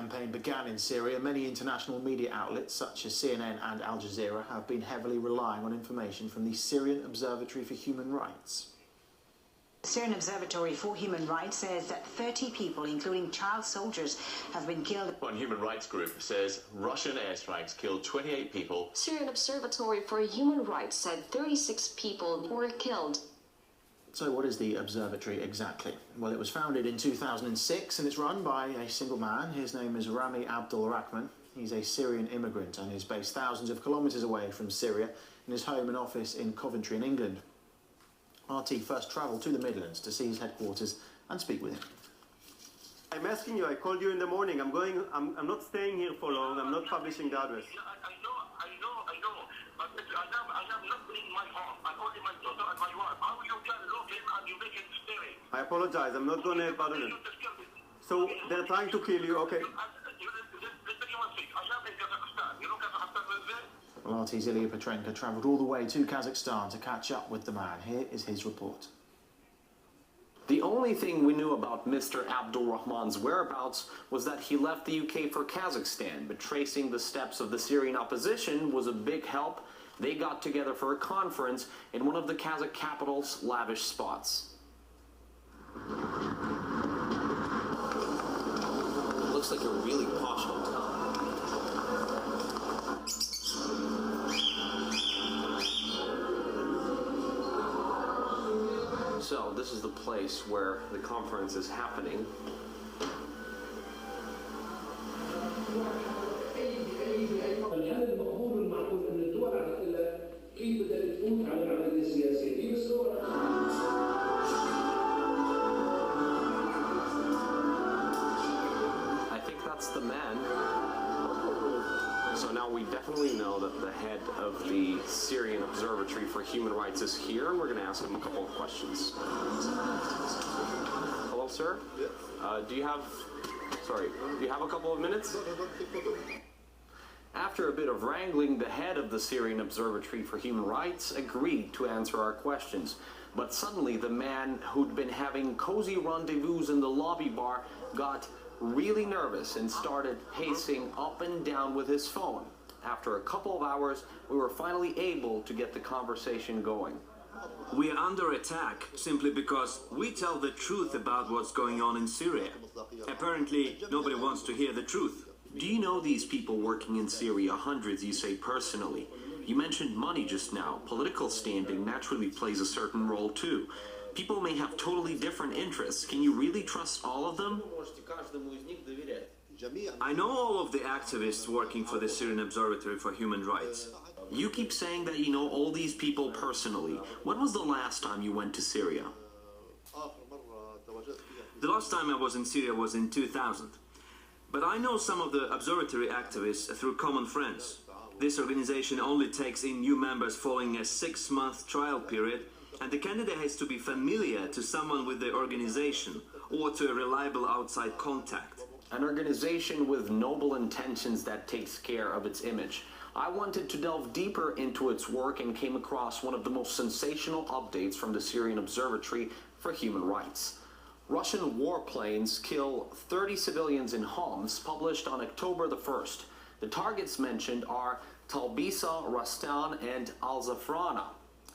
campaign began in Syria, many international media outlets such as CNN and Al Jazeera have been heavily relying on information from the Syrian Observatory for Human Rights. The Syrian Observatory for Human Rights says that 30 people, including child soldiers, have been killed. One human rights group says Russian airstrikes killed 28 people. Syrian Observatory for Human Rights said 36 people were killed. So what is the observatory exactly? Well, it was founded in 2006 and it's run by a single man. His name is Rami Abdul Rahman. He's a Syrian immigrant and is based thousands of kilometres away from Syria in his home and office in Coventry in England. RT first travelled to the Midlands to see his headquarters and speak with him. I'm asking you, I called you in the morning. I'm not staying here for long. I'm not publishing the address. I know. But I am not in my home. I'm only my daughter and my wife. How you can log in and you make it scary? I apologize. I'm not going to bother them. So they're trying to kill you, okay? Well, RT's Ilya Petrenko travelled all the way to Kazakhstan to catch up with the man. Here is his report. The only thing we knew about Mr. Abdul Rahman's whereabouts was that he left the UK for Kazakhstan, but tracing the steps of the Syrian opposition was a big help. They got together for a conference in one of the Kazakh capital's lavish spots. Looks like a really posh hotel. So this is the place where the conference is happening. I think that's the man. So now we definitely know that the head of the Syrian Observatory for Human Rights is here, and we're going to ask him a couple of questions. Hello, sir? Do you have a couple of minutes? After a bit of wrangling, the head of the Syrian Observatory for Human Rights agreed to answer our questions. But suddenly, the man who'd been having cozy rendezvous in the lobby bar got really nervous and started pacing up and down with his phone. After a couple of hours, we were finally able to get the conversation going. We are under attack simply because we tell the truth about what's going on in Syria. Apparently, nobody wants to hear the truth. Do you know these people working in Syria, hundreds you say personally? You mentioned money just now. Political standing naturally plays a certain role too. People may have totally different interests. Can you really trust all of them? I know all of the activists working for the Syrian Observatory for Human Rights. You keep saying that you know all these people personally. When was the last time you went to Syria? The last time I was in Syria was in 2000. But I know some of the observatory activists through common friends. This organization only takes in new members following a 6-month trial period, and the candidate has to be familiar to someone with the organization or to a reliable outside contact. An organization with noble intentions that takes care of its image. I wanted to delve deeper into its work and came across one of the most sensational updates from the Syrian Observatory for Human Rights. Russian warplanes kill 30 civilians in Homs, published on October the 1st. The targets mentioned are Talbisa, Rastan, and Al-Zafrana.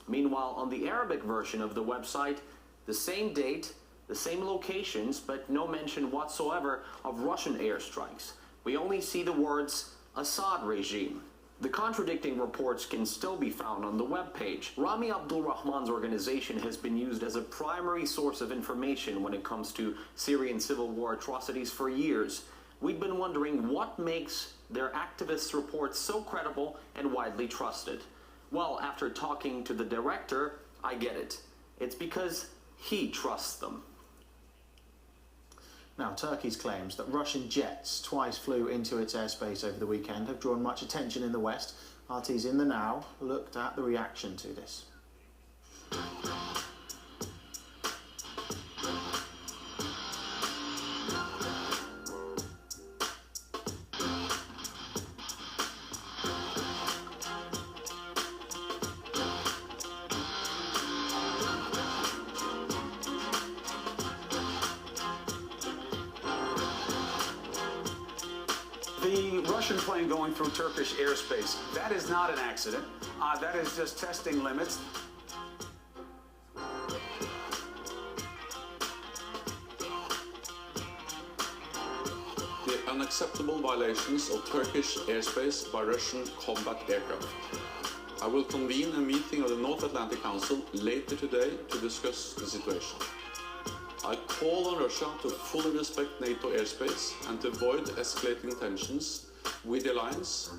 Meanwhile, on the Arabic version of the website, the same date, the same locations, but no mention whatsoever of Russian airstrikes. We only see the words Assad regime. The contradicting reports can still be found on the webpage. Rami Abdul Rahman's organization has been used as a primary source of information when it comes to Syrian civil war atrocities for years. We've been wondering what makes their activists' reports so credible and widely trusted. Well, after talking to the director, I get it. It's because he trusts them. Now, Turkey's claims that Russian jets twice flew into its airspace over the weekend have drawn much attention in the West. RT's In the Now looked at the reaction to this. The Russian plane going through Turkish airspace, that is not an accident. That is just testing limits. The unacceptable violations of Turkish airspace by Russian combat aircraft. I will convene a meeting of the North Atlantic Council later today to discuss the situation. I call on Russia to fully respect NATO airspace and to avoid escalating tensions with the alliance